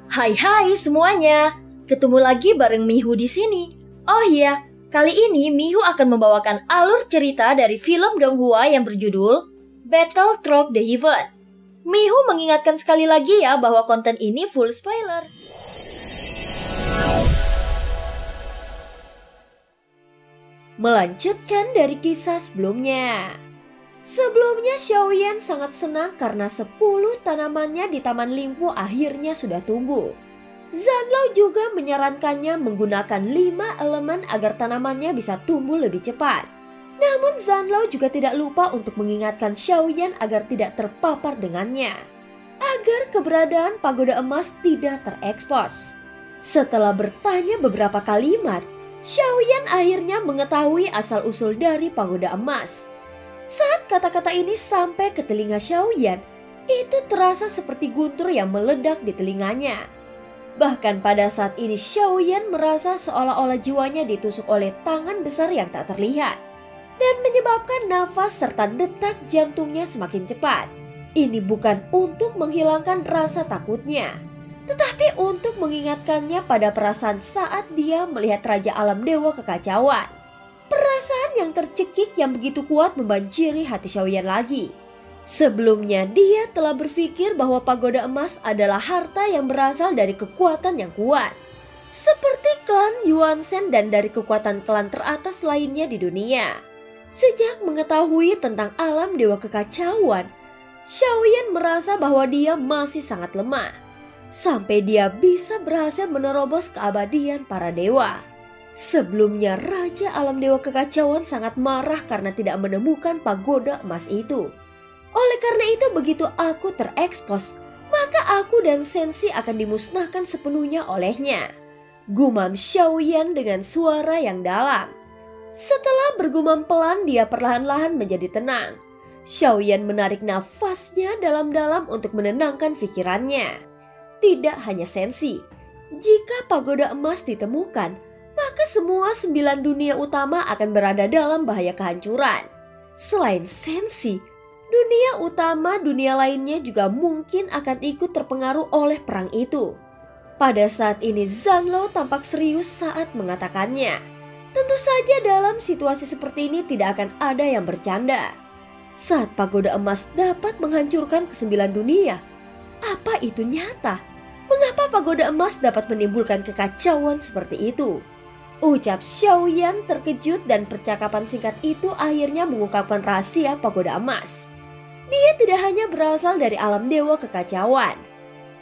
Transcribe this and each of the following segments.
Hai hai semuanya, ketemu lagi bareng Mihu di sini. Oh iya, kali ini Mihu akan membawakan alur cerita dari film Donghua yang berjudul Battle Through the Heaven. Mihu mengingatkan sekali lagi ya bahwa konten ini full spoiler. Melanjutkan dari kisah sebelumnya. Sebelumnya Xiaoyan sangat senang karena 10 tanamannya di Taman Limpu akhirnya sudah tumbuh. Zanlao juga menyarankannya menggunakan 5 elemen agar tanamannya bisa tumbuh lebih cepat. Namun Zanlao juga tidak lupa untuk mengingatkan Xiaoyan agar tidak terpapar dengannya, agar keberadaan pagoda emas tidak terekspos. Setelah bertanya beberapa kalimat, Xiaoyan akhirnya mengetahui asal-usul dari pagoda emas. Saat kata-kata ini sampai ke telinga Xiaoyan, itu terasa seperti guntur yang meledak di telinganya. Bahkan pada saat ini Xiaoyan merasa seolah-olah jiwanya ditusuk oleh tangan besar yang tak terlihat dan menyebabkan nafas serta detak jantungnya semakin cepat. Ini bukan untuk menghilangkan rasa takutnya, tetapi untuk mengingatkannya pada perasaan saat dia melihat Raja Alam Dewa Kekacauan. Perasaan yang tercekik yang begitu kuat membanjiri hati Xiaoyan lagi. Sebelumnya dia telah berpikir bahwa pagoda emas adalah harta yang berasal dari kekuatan yang kuat, seperti klan Yuanzhen dan dari kekuatan klan teratas lainnya di dunia. Sejak mengetahui tentang alam dewa kekacauan, Xiaoyan merasa bahwa dia masih sangat lemah, sampai dia bisa berhasil menerobos keabadian para dewa. Sebelumnya Raja Alam Dewa Kekacauan sangat marah karena tidak menemukan pagoda emas itu. Oleh karena itu begitu aku terekspos, maka aku dan Sensi akan dimusnahkan sepenuhnya olehnya. Gumam Xiaoyan dengan suara yang dalam. Setelah bergumam pelan, dia perlahan-lahan menjadi tenang. Xiaoyan menarik nafasnya dalam-dalam untuk menenangkan pikirannya. Tidak hanya Sensi, jika pagoda emas ditemukan, maka semua 9 dunia utama akan berada dalam bahaya kehancuran. Selain Sensi, dunia utama dunia lainnya juga mungkin akan ikut terpengaruh oleh perang itu. Pada saat ini Zanlao tampak serius saat mengatakannya. Tentu saja dalam situasi seperti ini tidak akan ada yang bercanda. Saat pagoda emas dapat menghancurkan ke-9 dunia, apa itu nyata? Mengapa pagoda emas dapat menimbulkan kekacauan seperti itu? Ucap Xiaoyan terkejut dan percakapan singkat itu akhirnya mengungkapkan rahasia pagoda emas. Dia tidak hanya berasal dari alam dewa kekacauan,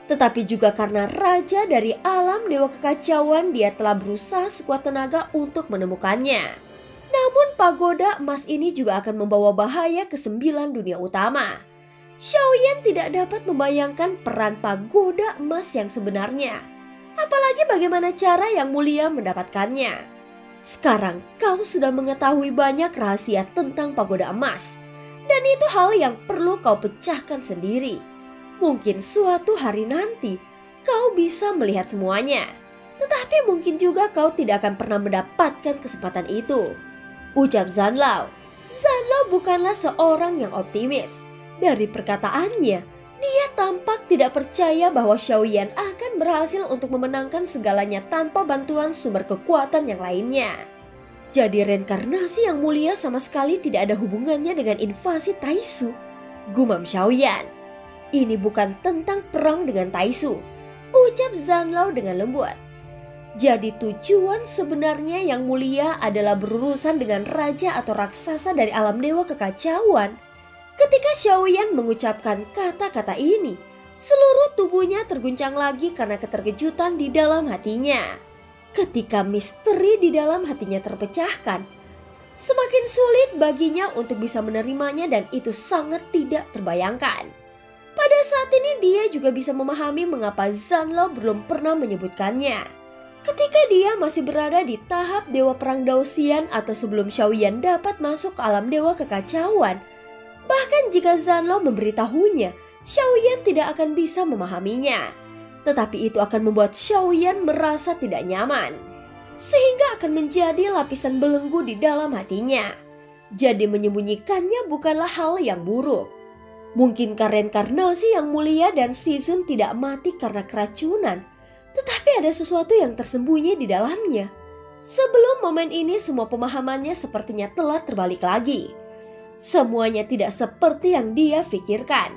tetapi juga karena raja dari alam dewa kekacauan dia telah berusaha sekuat tenaga untuk menemukannya. Namun pagoda emas ini juga akan membawa bahaya ke 9 dunia utama. Xiaoyan tidak dapat membayangkan peran pagoda emas yang sebenarnya. Apalagi bagaimana cara yang mulia mendapatkannya. Sekarang kau sudah mengetahui banyak rahasia tentang pagoda emas. Dan itu hal yang perlu kau pecahkan sendiri. Mungkin suatu hari nanti kau bisa melihat semuanya. Tetapi mungkin juga kau tidak akan pernah mendapatkan kesempatan itu. Ucap Zanlao. Zanlao bukanlah seorang yang optimis. Dari perkataannya, dia tampak tidak percaya bahwa Xiaoyan akan berhasil untuk memenangkan segalanya tanpa bantuan sumber kekuatan yang lainnya. Jadi reinkarnasi yang mulia sama sekali tidak ada hubungannya dengan invasi Taisu. Gumam Xiaoyan. Ini bukan tentang perang dengan Taisu, ucap Zanlao dengan lembut. Jadi tujuan sebenarnya yang mulia adalah berurusan dengan raja atau raksasa dari alam dewa kekacauan. Ketika Xiaoyan mengucapkan kata-kata ini, seluruh tubuhnya terguncang lagi karena keterkejutan di dalam hatinya. Ketika misteri di dalam hatinya terpecahkan, semakin sulit baginya untuk bisa menerimanya dan itu sangat tidak terbayangkan. Pada saat ini dia juga bisa memahami mengapa Zanlao belum pernah menyebutkannya. Ketika dia masih berada di tahap Dewa Perang Daoxian atau sebelum Xiaoyan dapat masuk ke alam Dewa Kekacauan, bahkan jika Zanlao memberitahunya, Xiaoyan tidak akan bisa memahaminya. Tetapi itu akan membuat Xiaoyan merasa tidak nyaman, sehingga akan menjadi lapisan belenggu di dalam hatinya. Jadi menyembunyikannya bukanlah hal yang buruk. Mungkinkah reinkarnasi yang mulia dan Shizun tidak mati karena keracunan? Tetapi ada sesuatu yang tersembunyi di dalamnya. Sebelum momen ini semua pemahamannya sepertinya telah terbalik lagi. Semuanya tidak seperti yang dia pikirkan.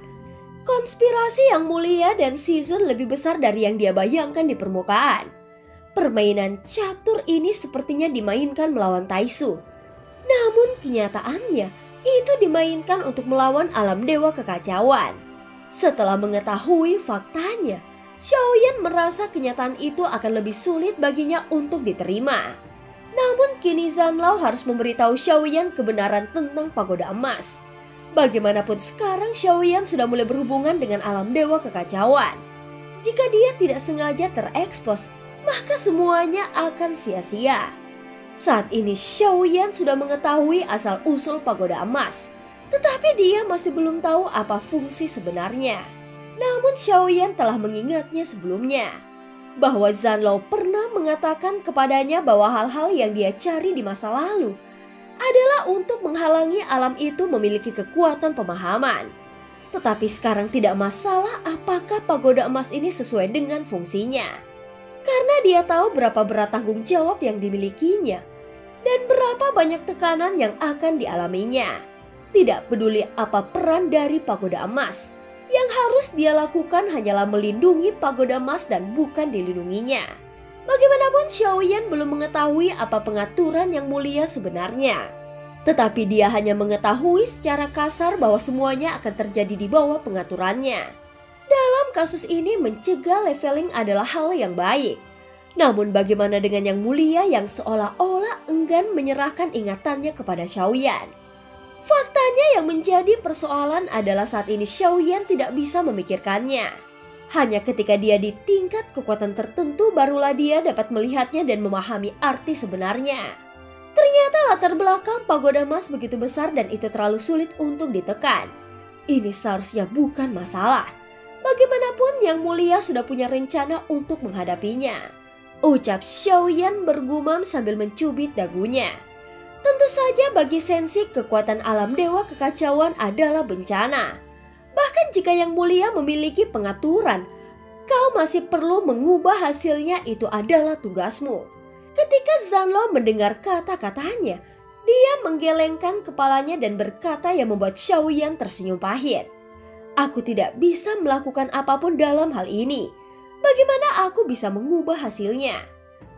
Konspirasi yang mulia dan Shizun lebih besar dari yang dia bayangkan di permukaan. Permainan catur ini sepertinya dimainkan melawan Taisu. Namun kenyataannya itu dimainkan untuk melawan alam dewa kekacauan. Setelah mengetahui faktanya, Xiaoyan merasa kenyataan itu akan lebih sulit baginya untuk diterima. Namun kini Zanlao harus memberitahu Xiaoyan kebenaran tentang pagoda emas. Bagaimanapun sekarang Xiaoyan sudah mulai berhubungan dengan alam dewa kekacauan. Jika dia tidak sengaja terekspos, maka semuanya akan sia-sia. Saat ini Xiaoyan sudah mengetahui asal-usul pagoda emas, tetapi dia masih belum tahu apa fungsi sebenarnya. Namun Xiaoyan telah mengingatnya sebelumnya, bahwa Zanlao pernah mengatakan kepadanya bahwa hal-hal yang dia cari di masa lalu adalah untuk menghalangi alam itu memiliki kekuatan pemahaman. Tetapi sekarang tidak masalah apakah pagoda emas ini sesuai dengan fungsinya. Karena dia tahu berapa berat tanggung jawab yang dimilikinya dan berapa banyak tekanan yang akan dialaminya. Tidak peduli apa peran dari pagoda emas, yang harus dia lakukan hanyalah melindungi pagoda emas dan bukan dilindunginya. Bagaimanapun Xiaoyan belum mengetahui apa pengaturan yang mulia sebenarnya. Tetapi dia hanya mengetahui secara kasar bahwa semuanya akan terjadi di bawah pengaturannya. Dalam kasus ini mencegah leveling adalah hal yang baik. Namun bagaimana dengan yang mulia yang seolah-olah enggan menyerahkan ingatannya kepada Xiaoyan? Faktanya yang menjadi persoalan adalah saat ini Xiaoyan tidak bisa memikirkannya. Hanya ketika dia di tingkat kekuatan tertentu barulah dia dapat melihatnya dan memahami arti sebenarnya. Ternyata latar belakang pagoda emas begitu besar dan itu terlalu sulit untuk ditekan. Ini seharusnya bukan masalah. Bagaimanapun yang mulia sudah punya rencana untuk menghadapinya. Ucap Xiaoyan bergumam sambil mencubit dagunya. Tentu saja bagi Sensi kekuatan alam dewa kekacauan adalah bencana. Bahkan jika yang mulia memiliki pengaturan, kau masih perlu mengubah hasilnya, itu adalah tugasmu. Ketika Zanlao mendengar kata-katanya, dia menggelengkan kepalanya dan berkata yang membuat Xiaoyan tersenyum pahit. Aku tidak bisa melakukan apapun dalam hal ini. Bagaimana aku bisa mengubah hasilnya?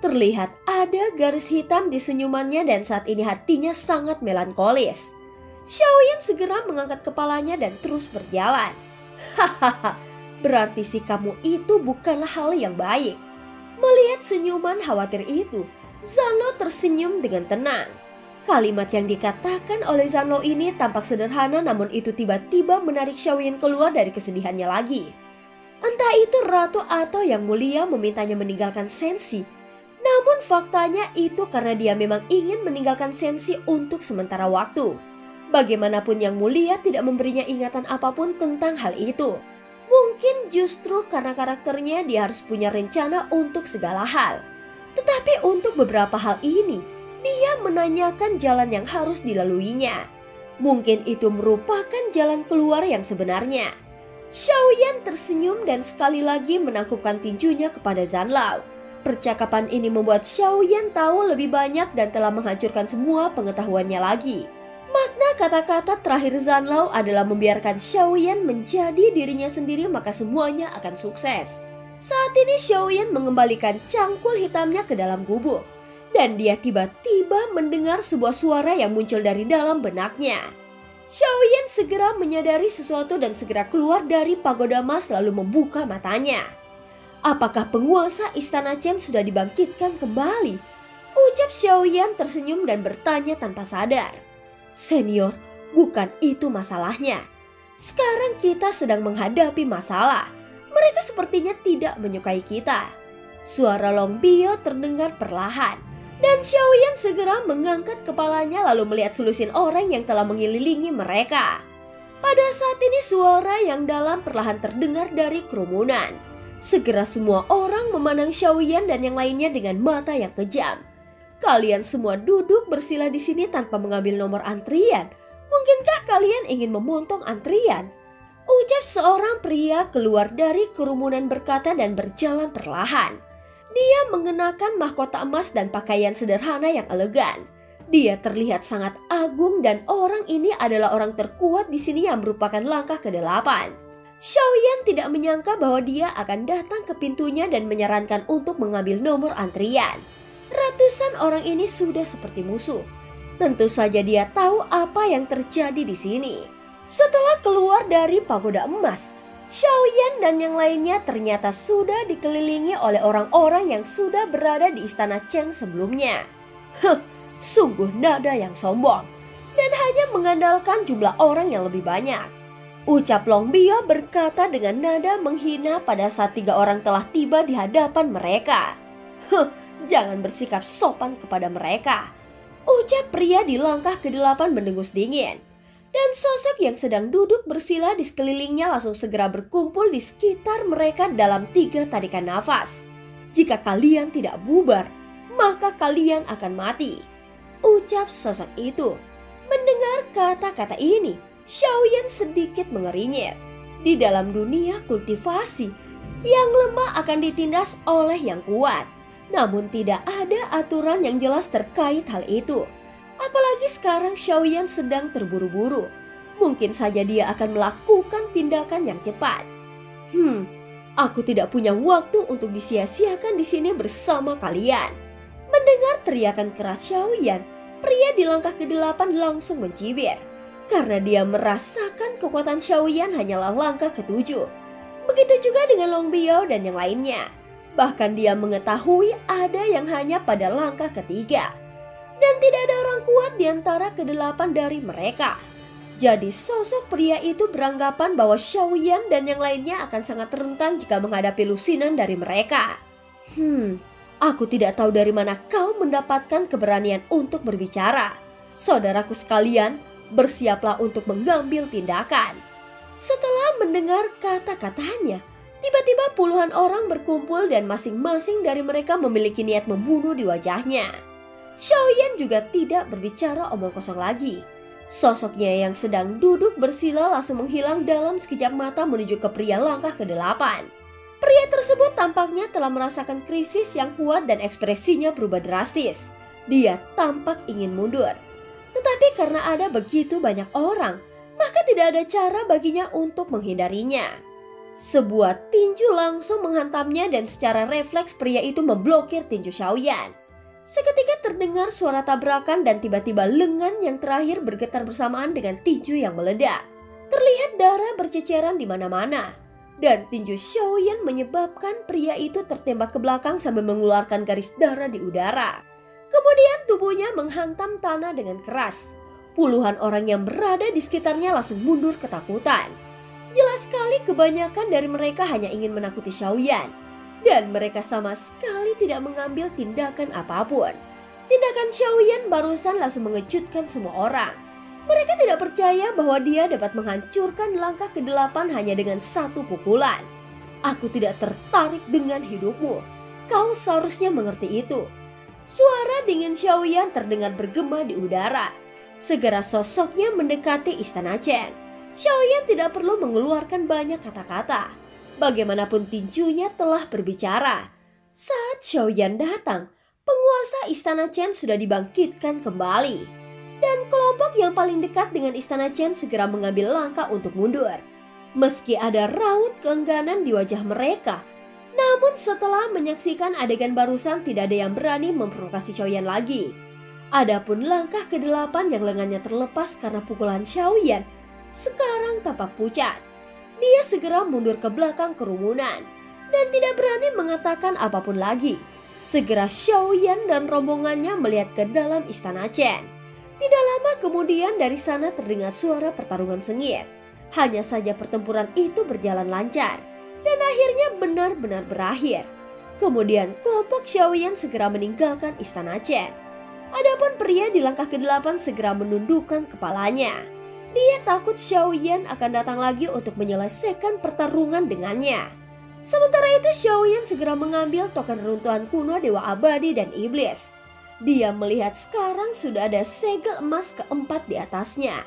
Terlihat ada garis hitam di senyumannya dan saat ini hatinya sangat melankolis. Xiaoyan segera mengangkat kepalanya dan terus berjalan. Hahaha, berarti sikapmu itu bukanlah hal yang baik. Melihat senyuman khawatir itu, Zanlao tersenyum dengan tenang. Kalimat yang dikatakan oleh Zanlao ini tampak sederhana, namun itu tiba-tiba menarik Xiaoyan keluar dari kesedihannya lagi. Entah itu ratu atau yang mulia memintanya meninggalkan Sensi. Namun faktanya itu karena dia memang ingin meninggalkan Sensi untuk sementara waktu. Bagaimanapun yang mulia tidak memberinya ingatan apapun tentang hal itu. Mungkin justru karena karakternya dia harus punya rencana untuk segala hal. Tetapi untuk beberapa hal ini, dia menanyakan jalan yang harus dilaluinya. Mungkin itu merupakan jalan keluar yang sebenarnya. Xiaoyan tersenyum dan sekali lagi menangkupkan tinjunya kepada Zanlao. Percakapan ini membuat Xiaoyan tahu lebih banyak dan telah menghancurkan semua pengetahuannya lagi. Makna kata-kata terakhir Zanlao adalah membiarkan Xiaoyan menjadi dirinya sendiri, maka semuanya akan sukses. Saat ini Xiaoyan mengembalikan cangkul hitamnya ke dalam gubuk. Dan dia tiba-tiba mendengar sebuah suara yang muncul dari dalam benaknya. Xiaoyan segera menyadari sesuatu dan segera keluar dari pagoda emas lalu membuka matanya. Apakah penguasa Istana Chen sudah dibangkitkan kembali? Ucap Xiaoyan tersenyum dan bertanya tanpa sadar. Senior, bukan itu masalahnya. Sekarang kita sedang menghadapi masalah. Mereka sepertinya tidak menyukai kita. Suara Long Bio terdengar perlahan. Dan Xiaoyan segera mengangkat kepalanya lalu melihat selusin orang yang telah mengelilingi mereka. Pada saat ini suara yang dalam perlahan terdengar dari kerumunan. Segera semua orang memandang Xiaoyan dan yang lainnya dengan mata yang kejam. Kalian semua duduk bersila di sini tanpa mengambil nomor antrian. Mungkinkah kalian ingin memotong antrian? Ucap seorang pria keluar dari kerumunan berkata dan berjalan perlahan. Dia mengenakan mahkota emas dan pakaian sederhana yang elegan. Dia terlihat sangat agung dan orang ini adalah orang terkuat di sini yang merupakan langkah ke-8. Xiaoyan tidak menyangka bahwa dia akan datang ke pintunya dan menyarankan untuk mengambil nomor antrian. Ratusan orang ini sudah seperti musuh. Tentu saja dia tahu apa yang terjadi di sini. Setelah keluar dari pagoda emas, Xiaoyan dan yang lainnya ternyata sudah dikelilingi oleh orang-orang yang sudah berada di istana Chen sebelumnya. Sungguh nada yang sombong dan hanya mengandalkan jumlah orang yang lebih banyak. Ucap Long Biao berkata dengan nada menghina pada saat 3 orang telah tiba di hadapan mereka. Jangan bersikap sopan kepada mereka. Ucap pria di langkah ke-8 mendengus dingin. Dan sosok yang sedang duduk bersila di sekelilingnya langsung segera berkumpul di sekitar mereka dalam 3 tarikan nafas. Jika kalian tidak bubar, maka kalian akan mati. Ucap sosok itu. Mendengar kata-kata ini, Xiaoyan sedikit mengerinyit. Di dalam dunia kultivasi, yang lemah akan ditindas oleh yang kuat. Namun tidak ada aturan yang jelas terkait hal itu. Apalagi sekarang Xiaoyan sedang terburu-buru. Mungkin saja dia akan melakukan tindakan yang cepat. Aku tidak punya waktu untuk disia-siakan di sini bersama kalian. Mendengar teriakan keras Xiaoyan, pria di langkah ke-8 langsung mencibir. Karena dia merasakan kekuatan Xiaoyan hanyalah langkah ke-7. Begitu juga dengan Long Biao dan yang lainnya. Bahkan dia mengetahui ada yang hanya pada langkah ke-3. Dan tidak ada orang kuat di antara ke-8 dari mereka. Jadi sosok pria itu beranggapan bahwa Xiaoyan dan yang lainnya akan sangat rentan jika menghadapi lusinan dari mereka. Aku tidak tahu dari mana kau mendapatkan keberanian untuk berbicara. Saudaraku sekalian, bersiaplah untuk mengambil tindakan. Setelah mendengar kata-katanya, tiba-tiba puluhan orang berkumpul dan masing-masing dari mereka memiliki niat membunuh di wajahnya. Xiaoyan juga tidak berbicara omong kosong lagi. Sosoknya yang sedang duduk bersila langsung menghilang dalam sekejap mata menuju ke pria langkah ke-8. Pria tersebut tampaknya telah merasakan krisis yang kuat dan ekspresinya berubah drastis. Dia tampak ingin mundur. Tetapi karena ada begitu banyak orang, maka tidak ada cara baginya untuk menghindarinya. Sebuah tinju langsung menghantamnya dan secara refleks pria itu memblokir tinju Xiaoyan. Seketika terdengar suara tabrakan dan tiba-tiba lengan yang terakhir bergetar bersamaan dengan tinju yang meledak. Terlihat darah berceceran di mana-mana. Dan tinju Xiaoyan menyebabkan pria itu tertembak ke belakang sambil mengeluarkan garis darah di udara. Kemudian tubuhnya menghantam tanah dengan keras. Puluhan orang yang berada di sekitarnya langsung mundur ketakutan. Jelas sekali kebanyakan dari mereka hanya ingin menakuti Xiaoyan. Dan mereka sama sekali tidak mengambil tindakan apapun. Tindakan Xiaoyan barusan langsung mengejutkan semua orang. Mereka tidak percaya bahwa dia dapat menghancurkan langkah ke-8 hanya dengan satu pukulan. Aku tidak tertarik dengan hidupmu. Kau seharusnya mengerti itu. Suara dingin Xiaoyan terdengar bergema di udara. Segera sosoknya mendekati istana Chen. Xiaoyan tidak perlu mengeluarkan banyak kata-kata. Bagaimanapun tinjunya telah berbicara. Saat Xiaoyan datang, penguasa istana Chen sudah dibangkitkan kembali. Dan kelompok yang paling dekat dengan istana Chen segera mengambil langkah untuk mundur. Meski ada raut keengganan di wajah mereka, namun setelah menyaksikan adegan barusan tidak ada yang berani memprovokasi Xiaoyan lagi. Adapun langkah ke-8 yang lengannya terlepas karena pukulan Xiaoyan, sekarang tampak pucat. Dia segera mundur ke belakang kerumunan dan tidak berani mengatakan apapun lagi. Segera Xiaoyan dan rombongannya melihat ke dalam istana Chen. Tidak lama kemudian dari sana terdengar suara pertarungan sengit. Hanya saja pertempuran itu berjalan lancar dan akhirnya benar-benar berakhir. Kemudian kelompok Xiaoyan segera meninggalkan istana Chen. Adapun pria di langkah ke-8 segera menundukkan kepalanya. Dia takut Xiaoyan akan datang lagi untuk menyelesaikan pertarungan dengannya. Sementara itu Xiaoyan segera mengambil token runtuhan kuno Dewa Abadi dan Iblis. Dia melihat sekarang sudah ada segel emas keempat di atasnya.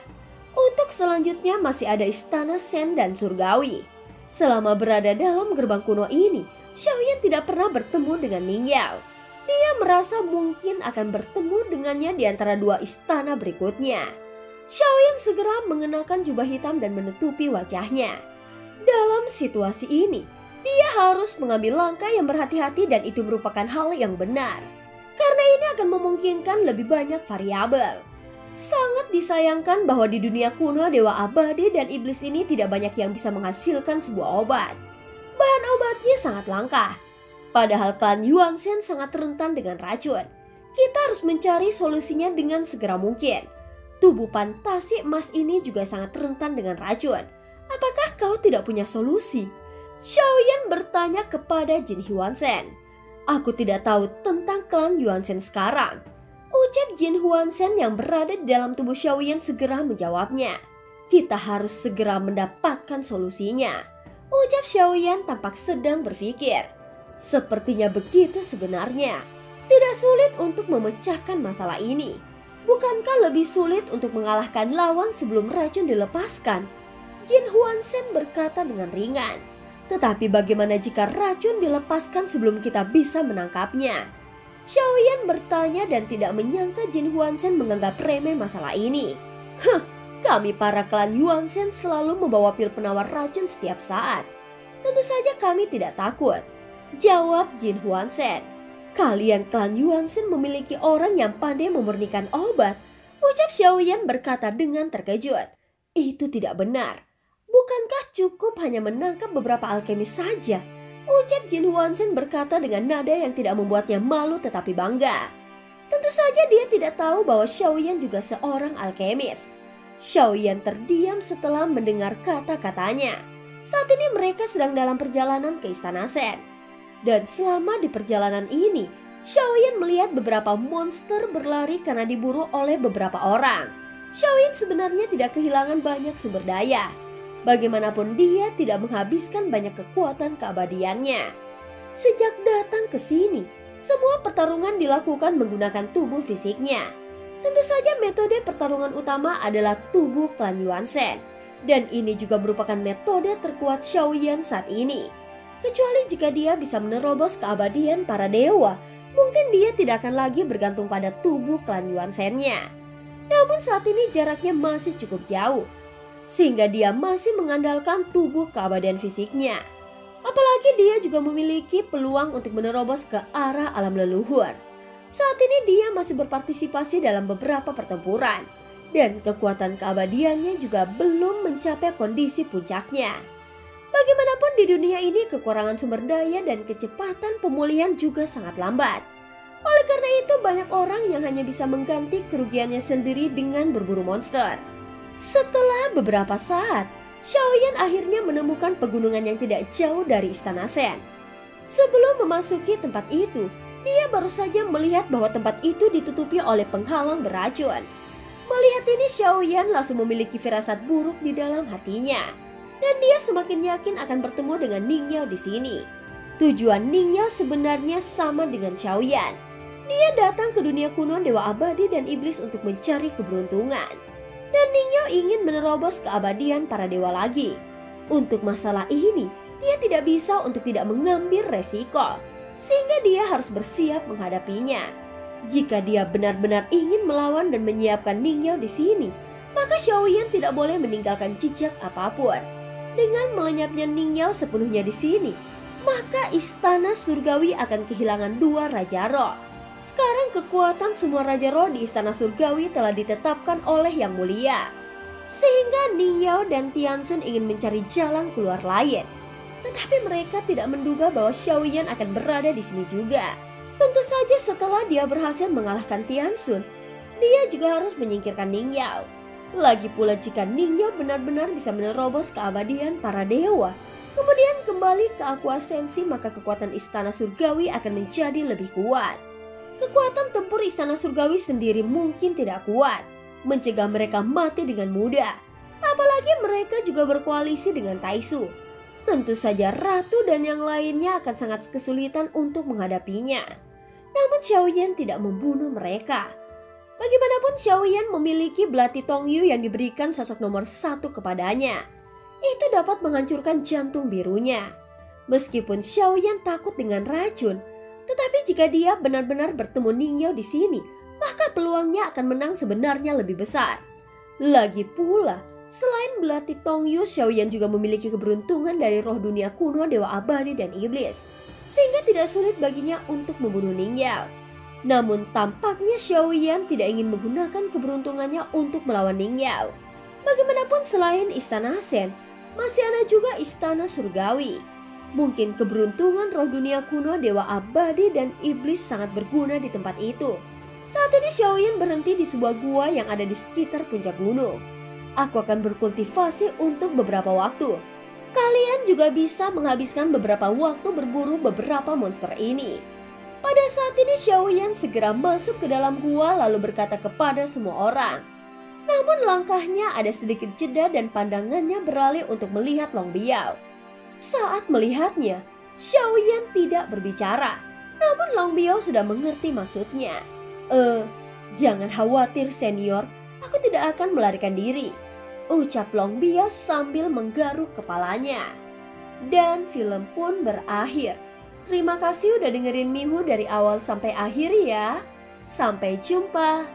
Untuk selanjutnya masih ada istana Sen dan Surgawi. Selama berada dalam gerbang kuno ini, Xiaoyan tidak pernah bertemu dengan Ning Yao. Dia merasa mungkin akan bertemu dengannya di antara dua istana berikutnya. Xiaoyan segera mengenakan jubah hitam dan menutupi wajahnya. Dalam situasi ini, dia harus mengambil langkah yang berhati-hati dan itu merupakan hal yang benar. Karena ini akan memungkinkan lebih banyak variabel. Sangat disayangkan bahwa di dunia kuno Dewa Abadi dan Iblis ini tidak banyak yang bisa menghasilkan sebuah obat. Bahan obatnya sangat langka. Padahal klan Yuanzhen sangat rentan dengan racun. Kita harus mencari solusinya dengan segera mungkin. Tubuh fantasi emas ini juga sangat rentan dengan racun. Apakah kau tidak punya solusi? Xiaoyan bertanya kepada Jin Huanzhen. Aku tidak tahu tentang klan Yuanzhen sekarang. Ucap Jin Huanzhen yang berada di dalam tubuh Xiaoyan segera menjawabnya. Kita harus segera mendapatkan solusinya. Ucap Xiaoyan tampak sedang berpikir. Sepertinya begitu sebenarnya. Tidak sulit untuk memecahkan masalah ini. Bukankah lebih sulit untuk mengalahkan lawan sebelum racun dilepaskan? Jin Huanzhen berkata dengan ringan. Tetapi bagaimana jika racun dilepaskan sebelum kita bisa menangkapnya? Xiaoyan bertanya dan tidak menyangka Jin Huanzhen menganggap remeh masalah ini. Kami para klan Yuanzhen selalu membawa pil penawar racun setiap saat. Tentu saja kami tidak takut. Jawab Jin Huanzhen. Kalian klan Yuanzhen memiliki orang yang pandai memurnikan obat. Ucap Xiaoyan berkata dengan terkejut. Itu tidak benar. Bukankah cukup hanya menangkap beberapa alkemis saja? Ucap Jin Huanzhen berkata dengan nada yang tidak membuatnya malu tetapi bangga. Tentu saja dia tidak tahu bahwa Xiaoyan juga seorang alkemis. Xiaoyan terdiam setelah mendengar kata-katanya. Saat ini mereka sedang dalam perjalanan ke Istana Shen. Dan selama di perjalanan ini, Xiaoyan melihat beberapa monster berlari karena diburu oleh beberapa orang. Xiaoyan sebenarnya tidak kehilangan banyak sumber daya. Bagaimanapun dia tidak menghabiskan banyak kekuatan keabadiannya. Sejak datang ke sini, semua pertarungan dilakukan menggunakan tubuh fisiknya. Tentu saja metode pertarungan utama adalah tubuh klan Yuanzhen. Dan ini juga merupakan metode terkuat Xiaoyan saat ini. Kecuali jika dia bisa menerobos keabadian para dewa, mungkin dia tidak akan lagi bergantung pada tubuh klan Yuanzhen-nya. Namun saat ini jaraknya masih cukup jauh. Sehingga dia masih mengandalkan tubuh keabadian fisiknya. Apalagi dia juga memiliki peluang untuk menerobos ke arah alam leluhur. Saat ini dia masih berpartisipasi dalam beberapa pertempuran. Dan kekuatan keabadiannya juga belum mencapai kondisi puncaknya. Bagaimanapun di dunia ini kekurangan sumber daya dan kecepatan pemulihan juga sangat lambat. Oleh karena itu banyak orang yang hanya bisa mengganti kerugiannya sendiri dengan berburu monster. Setelah beberapa saat, Xiaoyan akhirnya menemukan pegunungan yang tidak jauh dari Istana Shen. Sebelum memasuki tempat itu, dia baru saja melihat bahwa tempat itu ditutupi oleh penghalang beracun. Melihat ini Xiaoyan langsung memiliki firasat buruk di dalam hatinya. Dan dia semakin yakin akan bertemu dengan Ning Yao di sini. Tujuan Ning Yao sebenarnya sama dengan Xiaoyan. Dia datang ke dunia kuno Dewa Abadi dan Iblis untuk mencari keberuntungan. Dan Ning Yao ingin menerobos keabadian para dewa lagi. Untuk masalah ini, dia tidak bisa untuk tidak mengambil resiko. Sehingga dia harus bersiap menghadapinya. Jika dia benar-benar ingin melawan dan menyiapkan Ning Yao di sini, maka Xiaoyan tidak boleh meninggalkan jejak apapun. Dengan melenyapnya Ning Yao sepenuhnya di sini, maka istana surgawi akan kehilangan dua Raja Roh. Sekarang kekuatan semua Raja Roh di Istana Surgawi telah ditetapkan oleh Yang Mulia. Sehingga Ning Yao dan Tianxun ingin mencari jalan keluar lain. Tetapi mereka tidak menduga bahwa Xiaoyan akan berada di sini juga. Tentu saja setelah dia berhasil mengalahkan Tianxun, dia juga harus menyingkirkan Ning Yao. Lagi pula jika Ning Yao benar-benar bisa menerobos keabadian para dewa, kemudian kembali ke Aqua Sensi, maka kekuatan Istana Surgawi akan menjadi lebih kuat. Kekuatan tempur Istana Surgawi sendiri mungkin tidak kuat, mencegah mereka mati dengan mudah. Apalagi mereka juga berkoalisi dengan Taisu. Tentu saja Ratu dan yang lainnya akan sangat kesulitan untuk menghadapinya. Namun Xiaoyan tidak membunuh mereka. Bagaimanapun Xiaoyan memiliki belati Tongyu yang diberikan sosok nomor 1 kepadanya. Itu dapat menghancurkan jantung birunya. Meskipun Xiaoyan takut dengan racun, tetapi jika dia benar-benar bertemu Ningyao di sini, maka peluangnya akan menang sebenarnya lebih besar. Lagi pula, selain belati Tongyu, Xiaoyan juga memiliki keberuntungan dari roh dunia kuno, dewa abadi dan iblis, sehingga tidak sulit baginya untuk membunuh Ningyao. Namun tampaknya Xiaoyan tidak ingin menggunakan keberuntungannya untuk melawan Ningyao. Bagaimanapun selain istana Shen, masih ada juga istana surgawi. Mungkin keberuntungan roh dunia kuno, dewa abadi dan iblis sangat berguna di tempat itu. Saat ini Xiaoyan berhenti di sebuah gua yang ada di sekitar puncak gunung. Aku akan berkultivasi untuk beberapa waktu. Kalian juga bisa menghabiskan beberapa waktu berburu beberapa monster ini. Pada saat ini Xiaoyan segera masuk ke dalam gua lalu berkata kepada semua orang. Namun langkahnya ada sedikit jeda dan pandangannya beralih untuk melihat Long Biao. Saat melihatnya, Xiaoyan tidak berbicara. Namun Long Biao sudah mengerti maksudnya. Jangan khawatir senior, aku tidak akan melarikan diri, ucap Long Biao sambil menggaruk kepalanya. Dan film pun berakhir. Terima kasih udah dengerin Mihu dari awal sampai akhir ya. Sampai jumpa.